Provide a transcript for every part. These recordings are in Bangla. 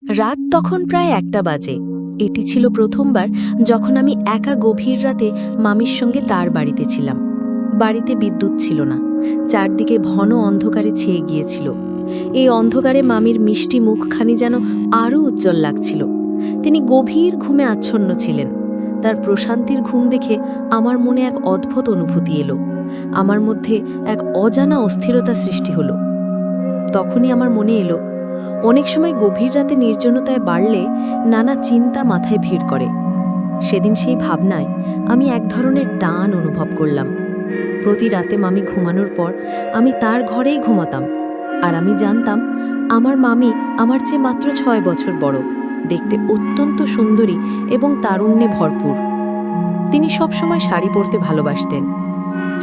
রাত তখন প্রায় 1টা বাজে। এটি ছিল প্রথমবার যখন আমি একা গভীর রাতে মামির সঙ্গে তার বাড়িতে ছিলাম। বাড়িতে বিদ্যুৎ ছিল না, চারদিকে ঘন অন্ধকারে ছেয়ে গিয়েছিল। এই অন্ধকারে মামির মিষ্টি মুখখানি যেন আরও উজ্জ্বল লাগছিল। তিনি গভীর ঘুমে আচ্ছন্ন ছিলেন। তার প্রশান্তির ঘুম দেখে আমার মনে এক অদ্ভুত অনুভূতি এলো। আমার মধ্যে এক অজানা অস্থিরতা সৃষ্টি হলো। তখনই আমার মনে এলো, অনেক সময় গভীর রাতে নির্জনতায় বাড়লে নানা চিন্তা মাথায় ভিড় করে। সেদিন সেই ভাবনায় আমি এক ধরনের টান অনুভব করলাম। প্রতি রাতে মামি ঘুমানোর পর আমি তার ঘরেই ঘুমাতাম, আর আমি জানতাম আমার মামি আমার চেয়ে মাত্র 6 বছর বড়, দেখতে অত্যন্ত সুন্দরী এবং তারুণ্যে ভরপুর। তিনি সবসময় শাড়ি পরতে ভালোবাসতেন।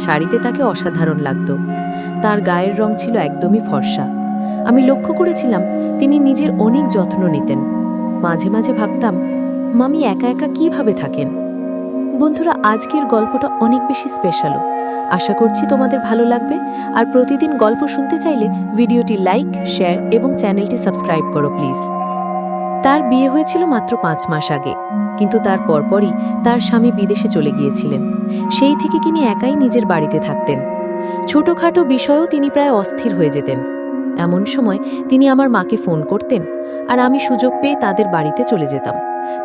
শাড়িতে তাকে অসাধারণ লাগত। তার গায়ের রং ছিল একদমই ফর্সা। আমি লক্ষ্য করেছিলাম তিনি নিজের অনেক যত্ন নিতেন। মাঝে মাঝে ভাবতাম, মামি একা একা কিভাবে থাকেন। বন্ধুরা, আজকের গল্পটা অনেক বেশি স্পেশালও। আশা করছি তোমাদের ভালো লাগবে। আর প্রতিদিন গল্প শুনতে চাইলে ভিডিওটি লাইক, শেয়ার এবং চ্যানেলটি সাবস্ক্রাইব করো প্লিজ। তার বিয়ে হয়েছিল মাত্র 5 মাস আগে, কিন্তু তার পরপরই তার স্বামী বিদেশে চলে গিয়েছিলেন। সেই থেকে তিনি একাই নিজের বাড়িতে থাকতেন। ছোটখাটো বিষয়েও তিনি প্রায় অস্থির হয়ে যেতেন। এমন সময় তিনি আমার মাকে ফোন করতেন, আর আমি সুযোগ পেয়ে তাদের বাড়িতে চলে যেতাম,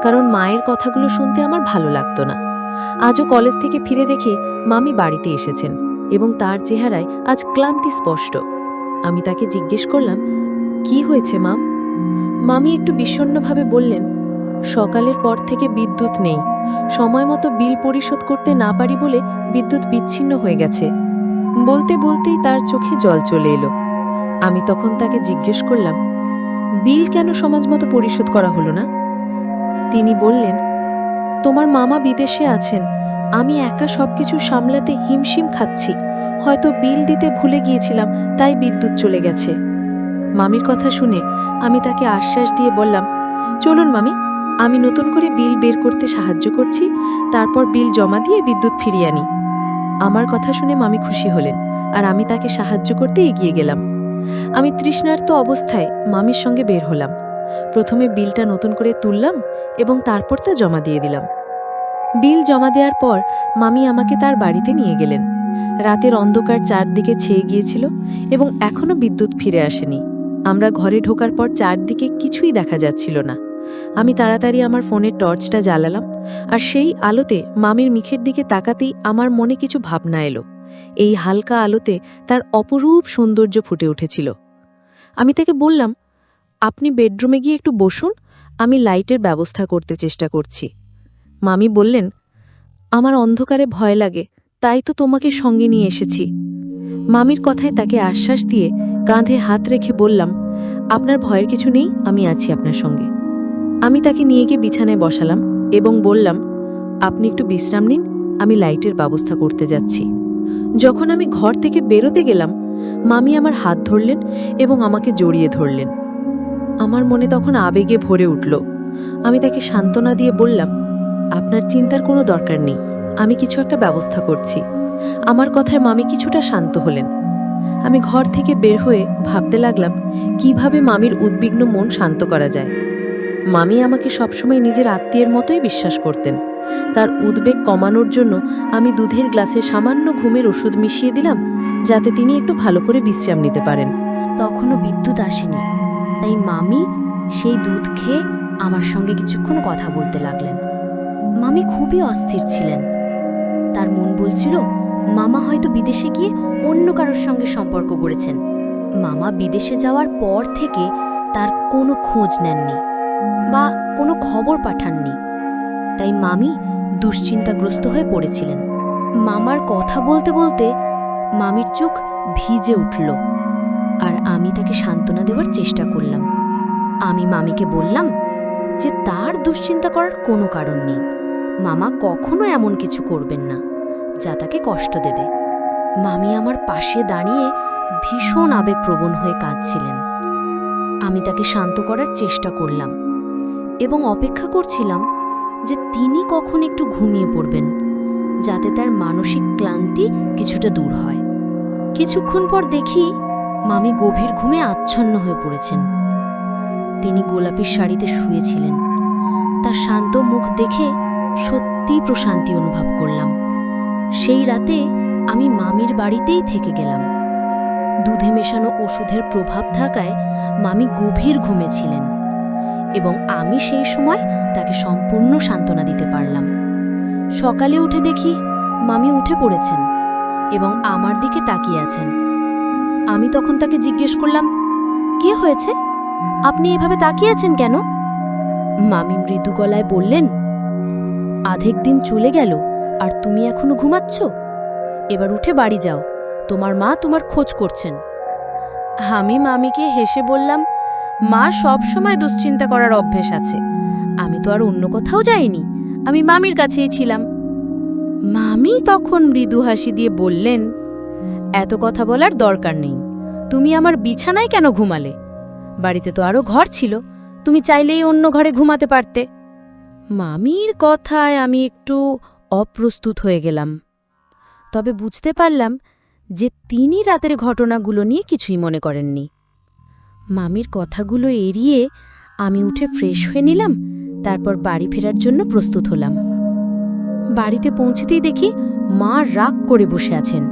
কারণ মায়ের কথাগুলো শুনতে আমার ভালো লাগতো না। আজও কলেজ থেকে ফিরে দেখি মামি বাড়িতে এসেছেন এবং তার চেহারায় আজ ক্লান্তি স্পষ্ট। আমি তাকে জিজ্ঞেস করলাম, কি হয়েছে মাম? মামি একটু বিষণ্ণভাবে বললেন, সকালের পর থেকে বিদ্যুৎ নেই। সময় মতো বিল পরিশোধ করতে না পারি বলে বিদ্যুৎ বিচ্ছিন্ন হয়ে গেছে। বলতে বলতেই তার চোখে জল চলে এলো। আমি তখন তাকে জিজ্ঞেস করলাম, বিল কেন সমাজ মতো পরিশোধ করা হলো না? তিনি বললেন, তোমার মামা বিদেশে আছেন, আমি একা সবকিছু সামলাতে হিমশিম খাচ্ছি। হয়তো বিল দিতে ভুলে গিয়েছিলাম, তাই বিদ্যুৎ চলে গেছে। মামির কথা শুনে আমি তাকে আশ্বাস দিয়ে বললাম, চলুন মামি, আমি নতুন করে বিল বের করতে সাহায্য করছি, তারপর বিল জমা দিয়ে বিদ্যুৎ ফিরিয়ে আনি। আমার কথা শুনে মামি খুশি হলেন, আর আমি তাকে সাহায্য করতে এগিয়ে গেলাম। আমি তৃষ্ণার্ত অবস্থায় মামির সঙ্গে বের হলাম। প্রথমে বিলটা নতুন করে তুললাম এবং তারপর তা জমা দিয়ে দিলাম। বিল জমা দেওয়ার পর মামি আমাকে তার বাড়িতে নিয়ে গেলেন। রাতের অন্ধকার চারদিকে ছেয়ে গিয়েছিল এবং এখনো বিদ্যুৎ ফিরে আসেনি। আমরা ঘরে ঢোকার পর চারদিকে কিছুই দেখা যাচ্ছিল না। আমি তাড়াতাড়ি আমার ফোনের টর্চটা জ্বালালাম, আর সেই আলোতে মামির মুখের দিকে তাকাতেই আমার মনে কিছু ভাবনা এলো। এই হালকা আলোতে তার অপরূপ সৌন্দর্য ফুটে উঠেছিল। আমি তাকে বললাম, আপনি বেডরুমে গিয়ে একটু বসুন, আমি লাইটের ব্যবস্থা করতে চেষ্টা করছি। মামি বললেন, আমার অন্ধকারে ভয় লাগে, তাই তো তোমাকে সঙ্গে নিয়ে এসেছি। মামির কথায় তাকে আশ্বাস দিয়ে কাঁধে হাত রেখে বললাম, আপনার ভয়ের কিছু নেই, আমি আছি আপনার সঙ্গে। আমি তাকে নিয়ে গিয়ে বিছানায় বসালাম এবং বললাম, আপনি একটু বিশ্রাম নিন, আমি লাইটের ব্যবস্থা করতে যাচ্ছি। যখন আমি ঘর থেকে বেরোতে গেলাম, মামি আমার হাত ধরলেন এবং আমাকে জড়িয়ে ধরলেন। আমার মনে তখন আবেগে ভরে উঠল। আমি তাকে সান্ত্বনা দিয়ে বললাম, আপনার চিন্তার কোনো দরকার নেই, আমি কিছু একটা ব্যবস্থা করছি। আমার কথায় মামি কিছুটা শান্ত হলেন। আমি ঘর থেকে বের হয়ে ভাবতে লাগলাম কিভাবে মামির উদ্বিগ্ন মন শান্ত করা যায়। মামি আমাকে সবসময় নিজের আত্মীয়ের মতোই বিশ্বাস করতেন। তার উদ্বেগ কমানোর জন্য আমি দুধের গ্লাসে সামান্য ঘুমের ওষুধ মিশিয়ে দিলাম, যাতে তিনি একটু ভালো করে বিশ্রাম নিতে পারেন। তখনও বিদ্যুৎ আসেনি, তাই মামি সেই দুধ খেয়ে আমার সঙ্গে কিছুক্ষণ কথা বলতে লাগলেন। মামি খুবই অস্থির ছিলেন। তার মন বলছিল মামা হয়তো বিদেশে গিয়ে অন্য কারোর সঙ্গে সম্পর্ক গড়েছেন। মামা বিদেশে যাওয়ার পর থেকে তার কোনো খোঁজ নেননি বা কোনো খবর পাঠাননি, তাই মামি দুশ্চিন্তাগ্রস্ত হয়ে পড়েছিলেন। মামার কথা বলতে বলতে মামির চোখ ভিজে উঠল, আর আমি তাকে সান্ত্বনা দেওয়ার চেষ্টা করলাম। আমি মামিকে বললাম যে তার দুশ্চিন্তা করার কোনো কারণ নেই, মামা কখনো এমন কিছু করবেন না যা তাকে কষ্ট দেবে। মামি আমার পাশে দাঁড়িয়ে ভীষণ আবেগপ্রবণ হয়ে কাঁদছিলেন। আমি তাকে শান্ত করার চেষ্টা করলাম এবং অপেক্ষা করছিলাম যে তিনি কখন একটু ঘুমিয়ে পড়বেন, যাতে তার মানসিক ক্লান্তি কিছুটা দূর হয়। কিছুক্ষণ পর দেখি মামি গভীর ঘুমে আচ্ছন্ন হয়ে পড়েছেন। তিনি গোলাপি শাড়িতে শুয়েছিলেন। তার শান্ত মুখ দেখে সত্যি প্রশান্তি অনুভব করলাম। সেই রাতে আমি মামির বাড়িতেই থেকে গেলাম। দুধে মেশানো ওষুধের প্রভাব থাকায় মামি গভীর ঘুমেছিলেন এবং আমি সেই সময় তাকে সম্পূর্ণ সান্ত্বনা দিতে পারলাম। সকালে উঠে দেখি মামি উঠে পড়েছেন এবং আমার দিকে তাকিয়ে আছেন। আমি তখন তাকে জিজ্ঞেস করলাম, কি হয়েছে? আপনি এভাবে তাকিয়ে আছেন কেন? মামি মৃদু গলায় বললেন, আধেক দিন চলে গেল আর তুমি এখনো ঘুমাচ্ছ? এবার উঠে বাড়ি যাও, তোমার মা তোমার খোঁজ করছেন। আমি মামিকে হেসে বললাম, মা সব সময় দুশ্চিন্তা করার অভ্যেস আছে, আমি তো আর অন্য কোথাও যাইনি, আমি মামির কাছেই ছিলাম। মামি তখন মৃদু হাসি দিয়ে বললেন, এত কথা বলার দরকার নেই, তুমি আমার বিছানায় কেন ঘুমালে? বাড়িতে তো আরো ঘর ছিল, তুমি চাইলেই অন্য ঘরে ঘুমাতে পারতে। মামির কথায় আমি একটু অপ্রস্তুত হয়ে গেলাম, তবে বুঝতে পারলাম যে তিনি রাতের ঘটনাগুলো নিয়ে কিছুই মনে করেননি। মামির কথাগুলো এড়িয়ে আমি উঠে ফ্রেশ হয়ে নিলাম, তারপর বাড়ি ফেরার জন্য প্রস্তুত হলাম। বাড়িতে পৌঁছতেই দেখি মা রাগ করে বসে আছেন।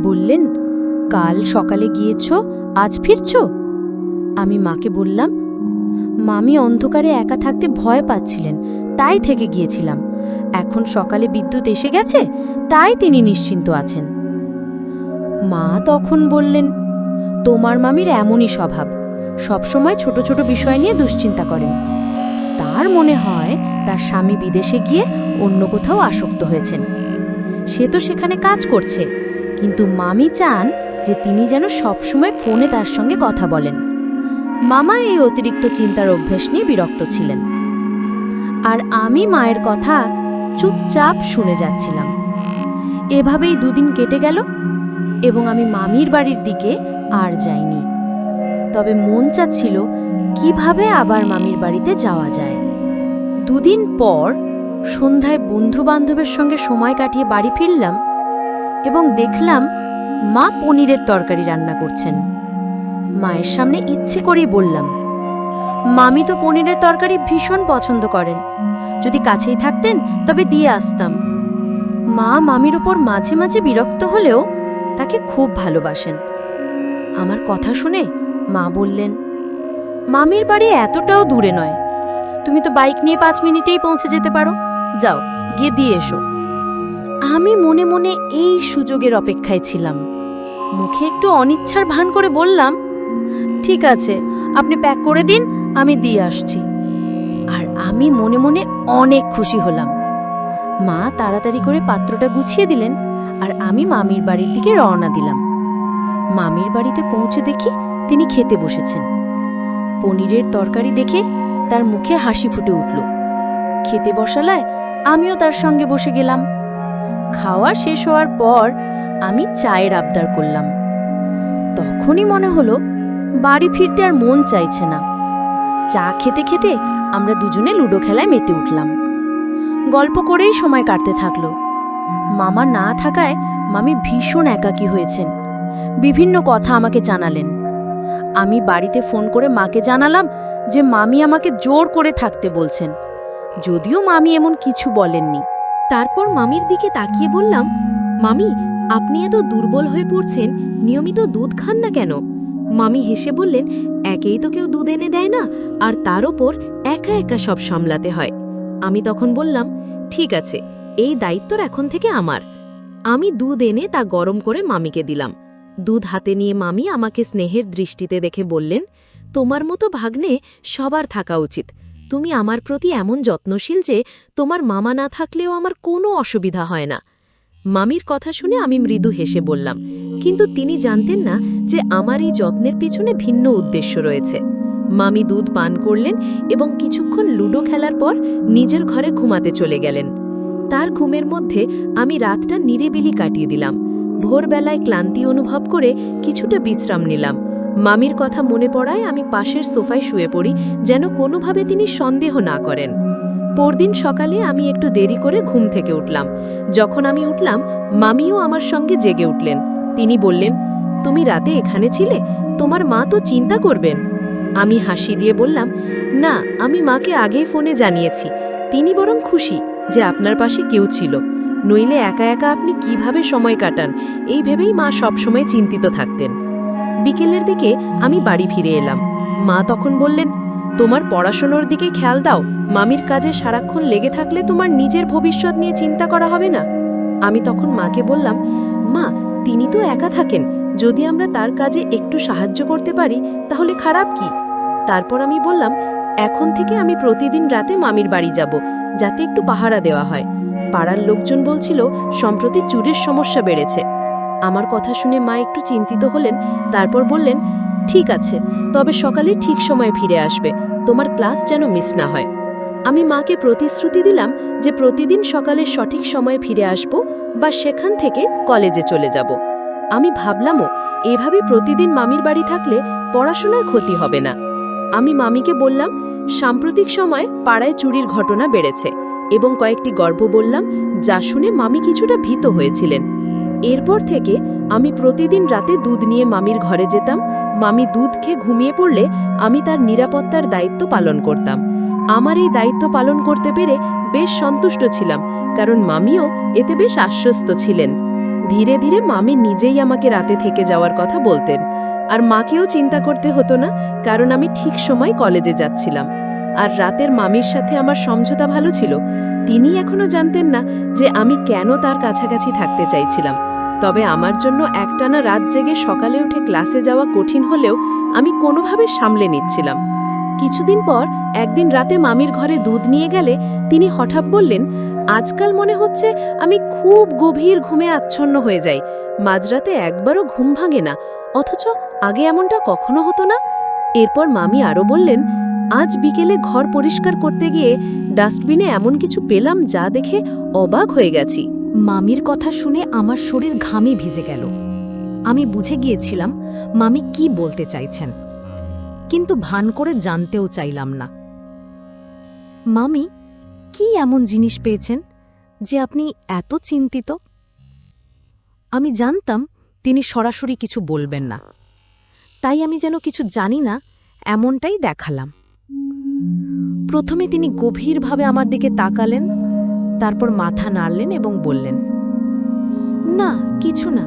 বললেন, কাল সকালে গিয়েছ, আজ ফিরছ? আমি মাকে বললাম, মামি অন্ধকারে একা থাকতে ভয় পাচ্ছিলেন, তাই থেকে গিয়েছিলাম। এখন সকালে বিদ্যুৎ এসে গেছে, তাই তিনি নিশ্চিন্ত আছেন। মা তখন বললেন, তোমার মামির এমনই স্বভাব, সবসময় ছোট ছোট বিষয় নিয়ে দুশ্চিন্তা করেন। তার মনে হয় তার স্বামী বিদেশে গিয়ে অন্য কোথাও আসক্ত হয়েছেন। সে তো সেখানে কাজ করছে, কিন্তু মামি চান যে তিনি যেন সবসময় ফোনে তার সঙ্গে কথা বলেন। মামা এই অতিরিক্ত চিন্তার অভ্যেস নিয়ে বিরক্ত ছিলেন, আর আমি মায়ের কথা চুপচাপ শুনে যাচ্ছিলাম। এভাবেই দুদিন কেটে গেল এবং আমি মামির বাড়ির দিকে আর যাইনি। তবে মন চাচ্ছিল কিভাবে আবার মামির বাড়িতে যাওয়া যায়। দুদিন পর সন্ধ্যায় বন্ধু-বান্ধবের সঙ্গে সময় কাটিয়ে বাড়ি ফিরলাম এবং দেখলাম মা পনিরের তরকারি রান্না করছেন। মায়ের সামনে ইচ্ছে করেই বললাম, মামি তো পনিরের তরকারি ভীষণ পছন্দ করেন, যদি কাছেই থাকতেন তবে দিয়ে আসতাম। মা মামির উপর মাঝে মাঝে বিরক্ত হলেও তাকে খুব ভালোবাসেন। আমার কথা শুনে মা বললেন, মামির বাড়ি এতটাও দূরে নয়, তুমি তো বাইক নিয়ে 5 মিনিটেই পৌঁছে যেতে পারো, যাও গিয়ে দিয়ে এসো। আমি মনে মনে এই সুযোগের অপেক্ষায় ছিলাম। মুখে একটু অনিচ্ছার ভান করে বললাম, ঠিক আছে, আপনি প্যাক করে দিন, আমি দিয়ে আসছি। আর আমি মনে মনে অনেক খুশি হলাম। মা তাড়াতাড়ি করে পাত্রটা গুছিয়ে দিলেন আর আমি মামির বাড়ির দিকে রওনা দিলাম। মামির বাড়িতে পৌঁছে দেখি তিনি খেতে বসেছেন। পনিরের তরকারি দেখে তার মুখে হাসি ফুটে উঠল। খেতে বসালায় আমিও তার সঙ্গে বসে গেলাম। খাওয়া শেষ হওয়ার পর আমি চায়ের আবদার করলাম। তখনই মনে হলো বাড়ি ফিরতে আর মন চাইছে না। চা খেতে খেতে আমরা দুজনে লুডো খেলায় মেতে উঠলাম। গল্প করেই সময় কাটতে থাকলো। মামা না থাকায় মামি ভীষণ একাকী হয়েছেন। বিভিন্ন কথা আমাকে জানালেন। আমি বাড়িতে ফোন করে মাকে জানালাম যে মামি আমাকে জোর করে থাকতে বলছেন, যদিও মামি এমন কিছু বলেননি। তারপর মামির দিকে তাকিয়ে বললাম, মামি, আপনি এত দুর্বল হয়ে পড়ছেন, নিয়মিত দুধ খান না কেন? মামি হেসে বললেন, একেই তো কেউ দুধ এনে দেয় না, আর তার ওপর একা একা সব সামলাতে হয়। আমি তখন বললাম, ঠিক আছে, এই দায়িত্ব এখন থেকে আমার। আমি দুধ এনে তা গরম করে মামিকে দিলাম। দুধ হাতে নিয়ে মামি আমাকে স্নেহের দৃষ্টিতে দেখে বললেন, তোমার মতো ভাগ্নে সবার থাকা উচিত। তুমি আমার প্রতি এমন যত্নশীল যে তোমার মামা না থাকলেও আমার কোনো অসুবিধা হয় না। মামির কথা শুনে আমি মৃদু হেসে বললাম, কিন্তু তিনি জানতেন না যে আমার এই যত্নের পিছনে ভিন্ন উদ্দেশ্য রয়েছে। মামি দুধ পান করলেন এবং কিছুক্ষণ লুডো খেলার পর নিজের ঘরে ঘুমাতে চলে গেলেন। তার ঘুমের মধ্যে আমি রাতটা নিরিবিলি কাটিয়ে দিলাম। ভোরবেলায় ক্লান্তি অনুভব করে কিছুটা বিশ্রাম নিলাম। মামির কথা মনে পড়ায় আমি পাশের সোফায় শুয়ে পড়ি, যেন কোনোভাবে তিনি সন্দেহ না করেন। পরদিন সকালে আমি একটু দেরি করে ঘুম থেকে উঠলাম। যখন আমি উঠলাম, মামিও আমার সঙ্গে জেগে উঠলেন। তিনি বললেন, তুমি রাতে এখানে ছিলে? তোমার মা তো চিন্তা করবেন। আমি হাসি দিয়ে বললাম, না, আমি মাকে আগেই ফোনে জানিয়েছি। তিনি বরং খুশি যে আপনার পাশে কেউ ছিল, নইলে একা একা আপনি কিভাবে সময় কাটান এই ভেবেই মা সবসময় চিন্তিত থাকতেন। বিকেলের দিকে আমি বাড়ি ফিরে এলাম। মা তখন বললেন, তোমার পড়াশোনার দিকে খেয়াল দাও, মামির কাজে সারাক্ষণ লেগে থাকলে তোমার নিজের ভবিষ্যৎ নিয়ে চিন্তা করা হবে না। আমি তখন মাকে বললাম, মা, তিনি তো একা থাকেন, যদি আমরা তার কাজে একটু সাহায্য করতে পারি তাহলে খারাপ কি? তারপর আমি বললাম, এখন থেকে আমি প্রতিদিন রাতে মামির বাড়ি যাব, যাতে একটু পাহারা দেওয়া হয়। পাড়ার লোকজন বলছিল সম্প্রতি চুরির সমস্যা বেড়েছে। আমার কথা শুনে মা একটু চিন্তিত হলেন, তারপর বললেন, ঠিক আছে, তবে সকালে ঠিক সময়ে ফিরে আসবে, তোমার ক্লাস যেন মিস না হয়। আমি মাকে প্রতিশ্রুতি দিলাম যে প্রতিদিন সকালে সঠিক সময়ে ফিরে আসব বা সেখান থেকে কলেজে চলে যাব। আমি ভাবলামও এভাবে প্রতিদিন মামির বাড়ি থাকলে পড়াশোনার ক্ষতি হবে না। আমি মামিকে বললাম, সাম্প্রতিক সময়ে পাড়ায় চুরির ঘটনা বেড়েছে এবং কয়েকটি গল্প বললাম, যা শুনে মামি কিছুটা ভীত হয়েছিলেন। এরপর থেকে আমি প্রতিদিন রাতে দুধ নিয়ে মামির ঘরে যেতাম। মামি দুধ খেয়ে ঘুমিয়ে পড়লে আমি তার নিরাপত্তার দায়িত্ব পালন করতাম। আমার এই দায়িত্ব পালন করতে পেরে বেশ সন্তুষ্ট ছিলাম, কারণ মামিও এতে বেশ আশ্বস্ত ছিলেন। ধীরে ধীরে মামি নিজেই আমাকে রাতে থেকে যাওয়ার কথা বলতেন, আর মাকেও চিন্তা করতে হতো না, কারণ আমি ঠিক সময় কলেজে যাচ্ছিলাম। আর রাতের মামির সাথে আমার সমঝোতা ভালো ছিল। তিনি এখনো জানতেন না যে আমি কেন তার কাছাকাছি থাকতে চাইছিলাম। তবে আমার জন্য একটানা রাত জেগে সকালে উঠে ক্লাসে যাওয়া কঠিন হলেও আমি কোনোভাবে সামলে নিচ্ছিলাম। কিছুদিন পর একদিন রাতে মামির ঘরে দুধ নিয়ে গেলে তিনি হঠাৎ বললেন, আজকাল মনে হচ্ছে আমি খুব গভীর ঘুমে আচ্ছন্ন হয়ে যাই, মাঝরাতে একবারও ঘুম ভাঙে না, অথচ আগে এমনটা কখনো হতো না। এরপর মামি আরও বললেন, আজ বিকেলে ঘর পরিষ্কার করতে গিয়ে ডাস্টবিনে এমন কিছু পেলাম যা দেখে অবাক হয়ে গেছি। মামির কথা শুনে আমার শরীর ঘামে ভিজে গেল। আমি বুঝে গিয়েছিলাম মামি কি বলতে চাইছেন, কিন্তু ভান করে জানতেও চাইলাম না। মামি, কি এমন জিনিস পেয়েছেন যে আপনি এত চিন্তিত? আমি জানতাম তিনি সরাসরি কিছু বলবেন না, তাই আমি যেন কিছু জানি না এমনটাই দেখালাম। প্রথমে তিনি গভীরভাবে আমার দিকে তাকালেন, তারপর মাথা নাড়লেন এবং বললেন, না, কিছু না,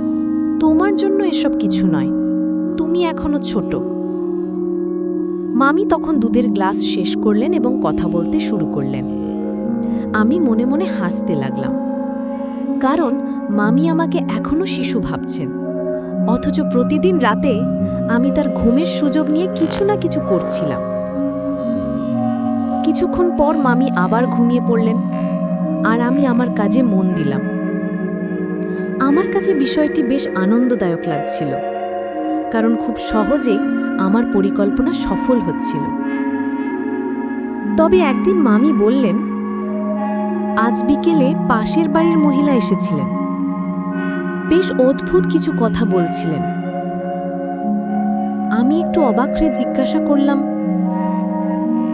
তোমার জন্য এসব কিছু নয়, তুমি এখনো ছোট। মামি তখন দুধের গ্লাস শেষ করলেন এবং কথা বলতে শুরু করলেন। আমি মনে মনে হাসতে লাগলাম, কারণ মামি আমাকে এখনো শিশু ভাবছেন, অথচ প্রতিদিন রাতে আমি তার ঘুমের সুযোগ নিয়ে কিছু না কিছু করছিলাম। কিছুক্ষণ পর মামি আবার ঘুমিয়ে পড়লেন, আর আমি আমার কাজে মন দিলাম। আমার কাছে বিষয়টি বেশ আনন্দদায়ক লাগছিল, কারণ খুব সহজেই আমার পরিকল্পনা সফল হচ্ছিল। তবে একদিন মামি বললেন, আজ বিকেলে পাশের বাড়ির মহিলা এসেছিলেন, বেশ অদ্ভুত কিছু কথা বলছিলেন। আমি একটু অবাক হয়ে জিজ্ঞাসা করলাম,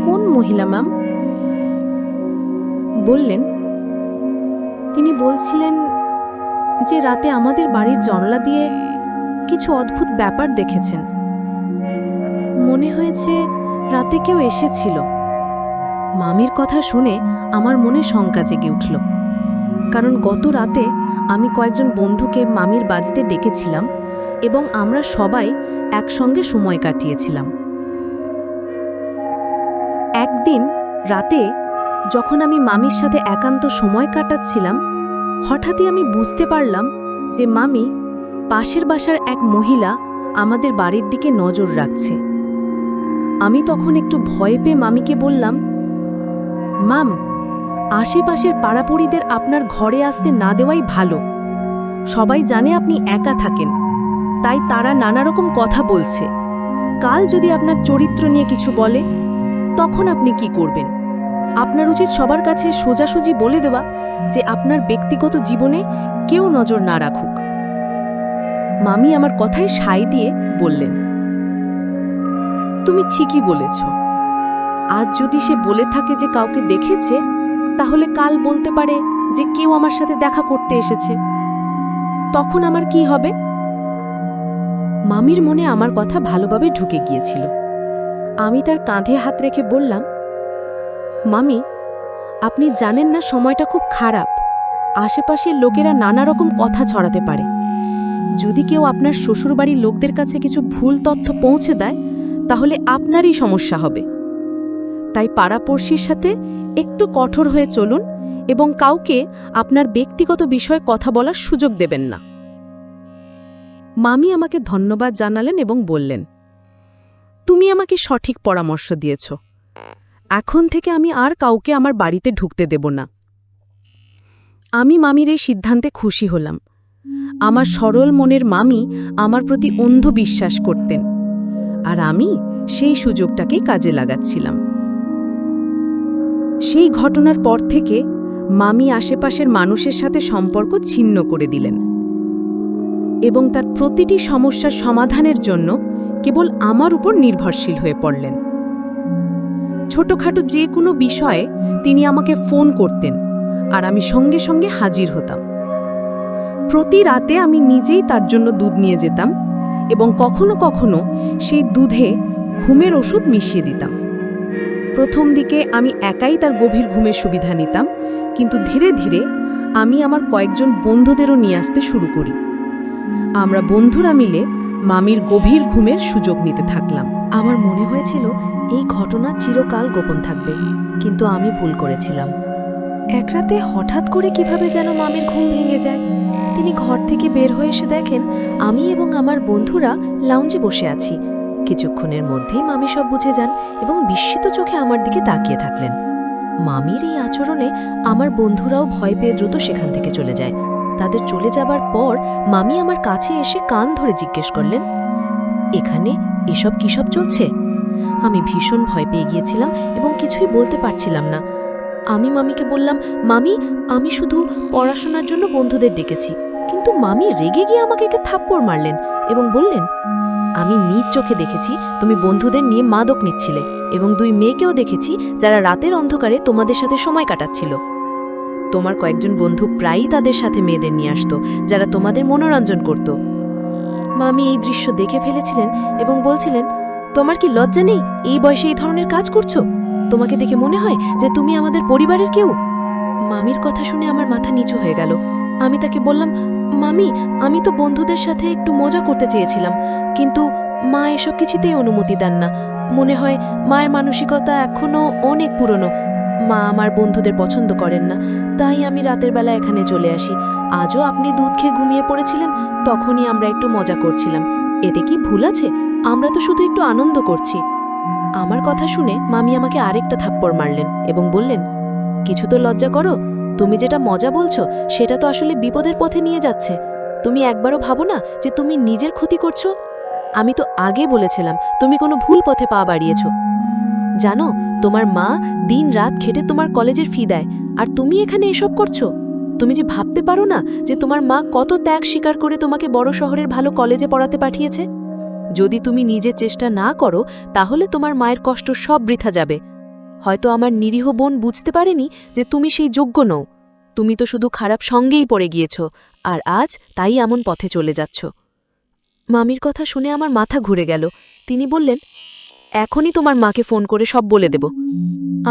কোন মহিলা ম্যাম? বললেন, তিনি বলছিলেন যে রাতে আমাদের বাড়ির জানলা দিয়ে কিছু অদ্ভুত ব্যাপার দেখেছেন। মনে হয়েছে রাতে কেউ এসেছিল। মামির কথা শুনে আমার মনে শঙ্কা জেগে উঠল, কারণ গত রাতে আমি কয়েকজন বন্ধুকে মামির বাড়িতে ডেকেছিলাম এবং আমরা সবাই একসঙ্গে সময় কাটিয়েছিলাম। একদিন রাতে যখন আমি মামির সাথে একান্ত সময় কাটাচ্ছিলাম, হঠাৎই আমি বুঝতে পারলাম যে মামি পাশের বাসার এক মহিলা আমাদের বাড়ির দিকে নজর রাখছে। আমি তখন একটু ভয় পেয়ে মামিকে বললাম, মাম, আশেপাশের পাড়াপড়িদের আপনার ঘরে আসতে না দেওয়াই ভালো। সবাই জানে আপনি একা থাকেন, তাই তারা নানা রকম কথা বলছে। কাল যদি আপনার চরিত্র নিয়ে কিছু বলে, তখন আপনি কি করবেন? আপনার উচিত সবার কাছে সোজাসুজি বলে দেওয়া যে আপনার ব্যক্তিগত জীবনে কেউ নজর না রাখুক। মামি আমার কথায় সায় দিয়ে বললেন, তুমি ঠিকই বলেছ। আজ যদি সে বলে থাকে যে কাউকে দেখেছে, তাহলে কাল বলতে পারে যে কেউ আমার সাথে দেখা করতে এসেছে। তখন আমার কি হবে? মামির মনে আমার কথা ভালোভাবে ঢুকে গিয়েছিল। আমি তার কাঁধে হাত রেখে বললাম, মামি, আপনি জানেন না সময়টা খুব খারাপ। আশেপাশের লোকেরা নানা রকম কথা ছড়াতে পারে। যদি কেউ আপনার শ্বশুরবাড়ির লোকদের কাছে কিছু ভুল তথ্য পৌঁছে দেয়, তাহলে আপনারই সমস্যা হবে। তাই পাড়াপড়শির সাথে একটু কঠোর হয়ে চলুন এবং কাউকে আপনার ব্যক্তিগত বিষয়ে কথা বলার সুযোগ দেবেন না। মামি আমাকে ধন্যবাদ জানালেন এবং বললেন, তুমি আমাকে সঠিক পরামর্শ দিয়েছ। এখন থেকে আমি আর কাউকে আমার বাড়িতে ঢুকতে দেব না। আমি মামির এই সিদ্ধান্তে খুশি হলাম। আমার সরল মনের মামি আমার প্রতি অন্ধ বিশ্বাস করতেন, আর আমি সেই সুযোগটাকেই কাজে লাগাচ্ছিলাম। সেই ঘটনার পর থেকে মামি আশেপাশের মানুষের সাথে সম্পর্ক ছিন্ন করে দিলেন এবং তার প্রতিটি সমস্যার সমাধানের জন্য কেবল আমার উপর নির্ভরশীল হয়ে পড়লেন। ছোটখাটো যে কোনো বিষয়ে তিনি আমাকে ফোন করতেন, আর আমি সঙ্গে সঙ্গে হাজির হতাম। প্রতি রাতে আমি নিজেই তার জন্য দুধ নিয়ে যেতাম এবং কখনো কখনো সেই দুধে ঘুমের ওষুধ মিশিয়ে দিতাম। প্রথম দিকে আমি একাই তার গভীর ঘুমের সুবিধা নিতাম, কিন্তু ধীরে ধীরে আমি আমার কয়েকজন বন্ধুদেরও নিয়ে আসতে শুরু করি। আমরা বন্ধুরা মিলে মামির গভীর ঘুমের সুযোগ নিতে থাকলাম। আমার মনে হয়েছিল এই ঘটনা চিরকাল গোপন থাকবে, কিন্তু আমি ভুল করেছিলাম। এক রাতে হঠাৎ করে কিভাবে যেন মামির ঘুম ভেঙে যায়। তিনি ঘর থেকে বের হয়ে এসে দেখেন আমি এবং আমার বন্ধুরা লাউঞ্জে বসে আছি। কিছুক্ষণের মধ্যেই মামি সব বুঝে যান এবং বিস্মিত চোখে আমার দিকে তাকিয়ে থাকলেন। মামির এই আচরণে আমার বন্ধুরাও ভয় পেয়ে দ্রুত সেখান থেকে চলে যায়। তাদের চলে যাবার পর মামি আমার কাছে এসে কান ধরে জিজ্ঞেস করলেন, এখানে এসব কিসব চলছে? আমি ভীষণ ভয় পেয়ে গিয়েছিলাম এবং কিছুই বলতে পারছিলাম না। আমি মামিকে বললাম, মামি, আমি শুধু পড়াশোনার জন্য বন্ধুদের ডেকেছি। কিন্তু মামি রেগে গিয়ে আমাকে একটা থাপ্পড় মারলেন এবং বললেন, আমি নিজ চোখে দেখেছি তুমি বন্ধুদের নিয়ে মাদক নিচ্ছিলে এবং 2 মেয়েকেও দেখেছি যারা রাতের অন্ধকারে তোমাদের সাথে সময় কাটাচ্ছিল। তোমার কয়েকজন বন্ধু প্রায়ই তাদের সাথে মেয়েদের নিয়ে আসতো যারা তোমাদের মনোরঞ্জন করত। মামি এই দৃশ্য দেখে ফেলেছিলেন এবং বলছিলেন, তোমার কি লজ্জা নেই? এই বয়সে এই ধরনের কাজ করছো? তোমাকে দেখে মনে হয় যে তুমি আমাদের পরিবারের কেউ। মামির কথা শুনে আমার মাথা নিচু হয়ে গেল। আমি তাকে বললাম, মামি, আমি তো বন্ধুদের সাথে একটু মজা করতে চেয়েছিলাম, কিন্তু মা এসব কিছুতেই অনুমতি দেন না। মনে হয় মায়ের মানসিকতা এখনও অনেক পুরনো। মা আমার বন্ধুদের পছন্দ করেন না, তাই আমি রাতের বেলা এখানে চলে আসি। আজও আপনি দুধ খেয়ে ঘুমিয়ে পড়েছিলেন, তখনই আমরা একটু মজা করছিলাম। এতে কি ভুল আছে? আমরা তো শুধু একটু আনন্দ করছি। আমার কথা শুনে মামি আমাকে আরেকটা থাপ্পড় মারলেন এবং বললেন, কিছু তো লজ্জা করো। তুমি যেটা মজা বলছো সেটা তো আসলে বিপদের পথে নিয়ে যাচ্ছে। তুমি একবারও ভাবো না যে তুমি নিজের ক্ষতি করছো? আমি তো আগে বলেছিলাম তুমি কোনো ভুল পথে পা বাড়িয়েছ। জানো, তোমার মা দিন রাত খেটে তোমার কলেজের ফি দেয়, আর তুমি এখানে এসব করছো? তুমি যে ভাবতে পারো না যে তোমার মা কত ত্যাগ স্বীকার করে তোমাকে বড় শহরের ভালো কলেজে পড়াতে পাঠিয়েছে? যদি তুমি নিজে চেষ্টা না করো তাহলে তোমার মায়ের কষ্ট সব বৃথা যাবে। হয়তো আমার নিরীহ বোন বুঝতে পারেনি যে তুমি সেই যোগ্য নও। তুমি তো শুধু খারাপ সঙ্গেই পড়ে গিয়েছ, আর আজ তাই এমন পথে চলে যাচ্ছ। মামির কথা শুনে আমার মাথা ঘুরে গেল। তিনি বললেন, এখনই তোমার মাকে ফোন করে সব বলে দেব।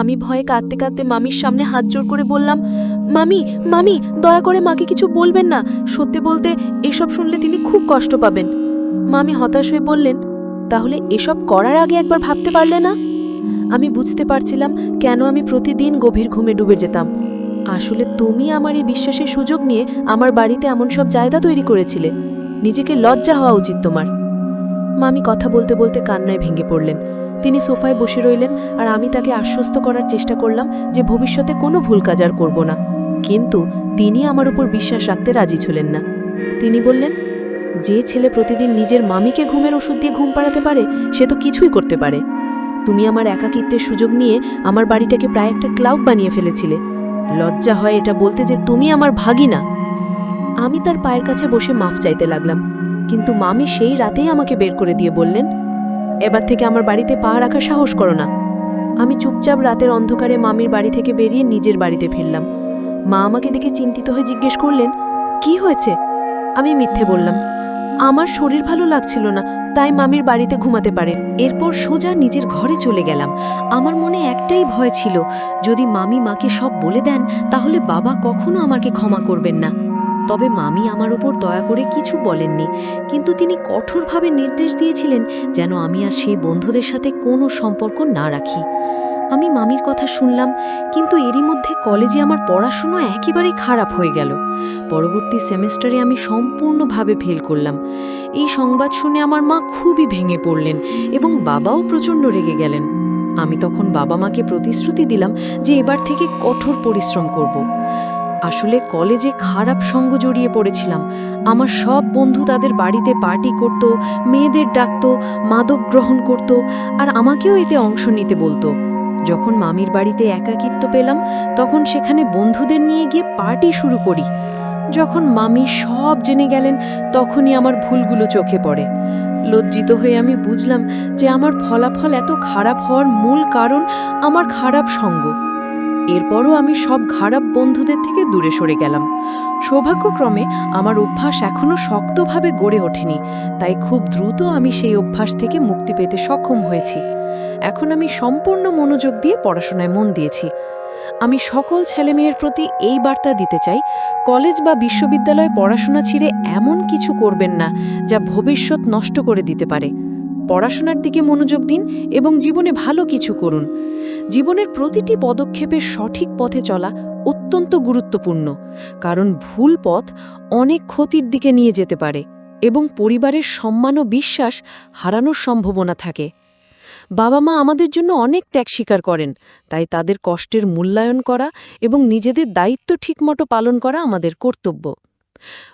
আমি ভয়ে কাঁদতে কাঁদতে মামির সামনে হাত জোড় করে বললাম, মামি, মামি, দয়া করে মাকে কিছু বলবেন না। সত্যি বলতে এসব শুনলে তিনি খুব কষ্ট পাবেন। মামি হতাশ হয়ে বললেন, তাহলে এসব করার আগে একবার ভাবতে পারলে না? আমি বুঝতে পারছিলাম কেন আমি প্রতিদিন গভীর ঘুমে ডুবে যেতাম। আসলে তুমি আমার এই বিশ্বাসের সুযোগ নিয়ে আমার বাড়িতে এমন সব জায়গা তৈরি করেছিলে। নিজেকে লজ্জা হওয়া উচিত তোমার। মামি কথা বলতে বলতে কান্নায় ভেঙে পড়লেন। তিনি সোফায় বসে রইলেন, আর আমি তাকে আশ্বস্ত করার চেষ্টা করলাম যে ভবিষ্যতে কোনো ভুল কাজ আর করব না। কিন্তু তিনি আমার উপর বিশ্বাস রাখতে রাজি ছিলেন না। তিনি বললেন, যে ছেলে প্রতিদিন নিজের মামিকে ঘুমের ওষুধ দিয়ে ঘুম পাড়াতে পারে সে তো কিছুই করতে পারে। তুমি আমার একাকিত্বের সুযোগ নিয়ে আমার বাড়িটাকে প্রায় একটা ক্লাব বানিয়ে ফেলেছিলে। লজ্জা হয় এটা বলতে যে তুমি আমার ভাগিনা। আমি তার পায়ের কাছে বসে মাফ চাইতে লাগলাম, কিন্তু মামি সেই রাতেই আমাকে বের করে দিয়ে বললেন, এবার থেকে আমার বাড়িতে পা রাখার সাহস করো না। আমি চুপচাপ রাতের অন্ধকারে মামির বাড়ি থেকে বেরিয়ে নিজের বাড়িতে ফিরলাম। মা আমাকে দেখে চিন্তিত হয়ে জিজ্ঞেস করলেন, কি হয়েছে? আমি মিথ্যে বললাম, আমার শরীর ভালো লাগছিল না, তাই মামির বাড়িতে ঘুমাতে পারে। এরপর সোজা নিজের ঘরে চলে গেলাম। আমার মনে একটাই ভয় ছিল, যদি মামি মাকে সব বলে দেন তাহলে বাবা কখনো আমাকে ক্ষমা করবেন না। তবে মামি আমার ওপর দয়া করে কিছু বলেননি, কিন্তু তিনি কঠোরভাবে নির্দেশ দিয়েছিলেন যেন আমি আর সেই বন্ধুদের সাথে কোনো সম্পর্ক না রাখি। আমি মামির কথা শুনলাম, কিন্তু এরই মধ্যে কলেজে আমার পড়াশুনো একেবারেই খারাপ হয়ে গেল। পরবর্তী সেমেস্টারে আমি সম্পূর্ণভাবে ফেল করলাম। এই সংবাদ শুনে আমার মা খুবই ভেঙে পড়লেন এবং বাবাও প্রচণ্ড রেগে গেলেন। আমি তখন বাবা মাকে প্রতিশ্রুতি দিলাম যে এবার থেকে কঠোর পরিশ্রম করব। আসলে কলেজে খারাপ সঙ্গ জড়িয়ে পড়েছিলাম। আমার সব বন্ধু তাদের বাড়িতে পার্টি করত, মেয়েদের ডাকত, মাদক গ্রহণ করত, আর আমাকেও এতে অংশ নিতে বলতো। যখন মামির বাড়িতে একাকিত্ব পেলাম, তখন সেখানে বন্ধুদের নিয়ে গিয়ে পার্টি শুরু করি। যখন মামি সব জেনে গেলেন, তখনই আমার ভুলগুলো চোখে পড়ে। লজ্জিত হয়ে আমি বুঝলাম যে আমার ফলাফল এত খারাপ হওয়ার মূল কারণ আমার খারাপ সঙ্গ। এরপরও আমি সব খারাপ বন্ধুদের থেকে দূরে সরে গেলাম। সৌভাগ্যক্রমে আমার অভ্যাস এখনও শক্তভাবে গড়ে ওঠেনি, তাই খুব দ্রুত আমি সেই অভ্যাস থেকে মুক্তি পেতে সক্ষম হয়েছি। এখন আমি সম্পূর্ণ মনোযোগ দিয়ে পড়াশোনায় মন দিয়েছি। আমি সকল ছেলেমেয়ের প্রতি এই বার্তা দিতে চাই, কলেজ বা বিশ্ববিদ্যালয়ে পড়াশোনা ছেড়ে এমন কিছু করবেন না যা ভবিষ্যৎ নষ্ট করে দিতে পারে। পড়াশোনার দিকে মনোযোগ দিন এবং জীবনে ভালো কিছু করুন। জীবনের প্রতিটি পদক্ষেপের সঠিক পথে চলা অত্যন্ত গুরুত্বপূর্ণ, কারণ ভুল পথ অনেক ক্ষতির দিকে নিয়ে যেতে পারে এবং পরিবারের সম্মান ও বিশ্বাস হারানোর সম্ভাবনা থাকে। বাবা মা আমাদের জন্য অনেক ত্যাগ স্বীকার করেন, তাই তাদের কষ্টের মূল্যায়ন করা এবং নিজেদের দায়িত্ব ঠিকমতো পালন করা আমাদের কর্তব্য।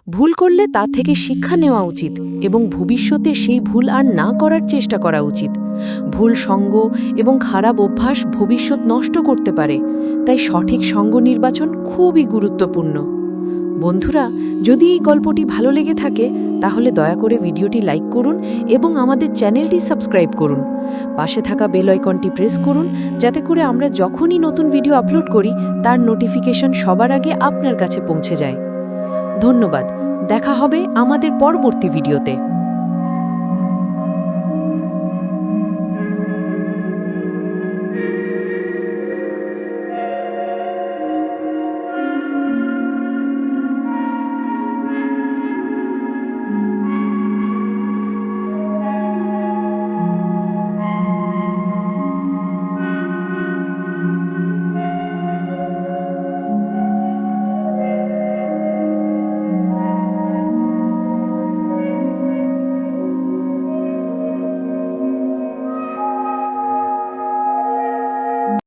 ভুল করলে তা থেকে শিক্ষা নেওয়া উচিত এবং ভবিষ্যতে সেই ভুল আর না করার চেষ্টা করা উচিত। ভুল সঙ্গ এবং খারাপ অভ্যাস ভবিষ্যৎ নষ্ট করতে পারে, তাই সঠিক সঙ্গ নির্বাচন খুবই গুরুত্বপূর্ণ। বন্ধুরা, যদি এই গল্পটি ভালো লেগে থাকে তাহলে দয়া করে ভিডিওটি লাইক করুন এবং আমাদের চ্যানেলটি সাবস্ক্রাইব করুন। পাশে থাকা বেল আইকনটি প্রেস করুন, যাতে করে আমরা যখনই নতুন ভিডিও আপলোড করি তার নোটিফিকেশন সবার আগে আপনার কাছে পৌঁছে যায়। ধন্যবাদ। দেখা হবে আমাদের পরবর্তী ভিডিওতে।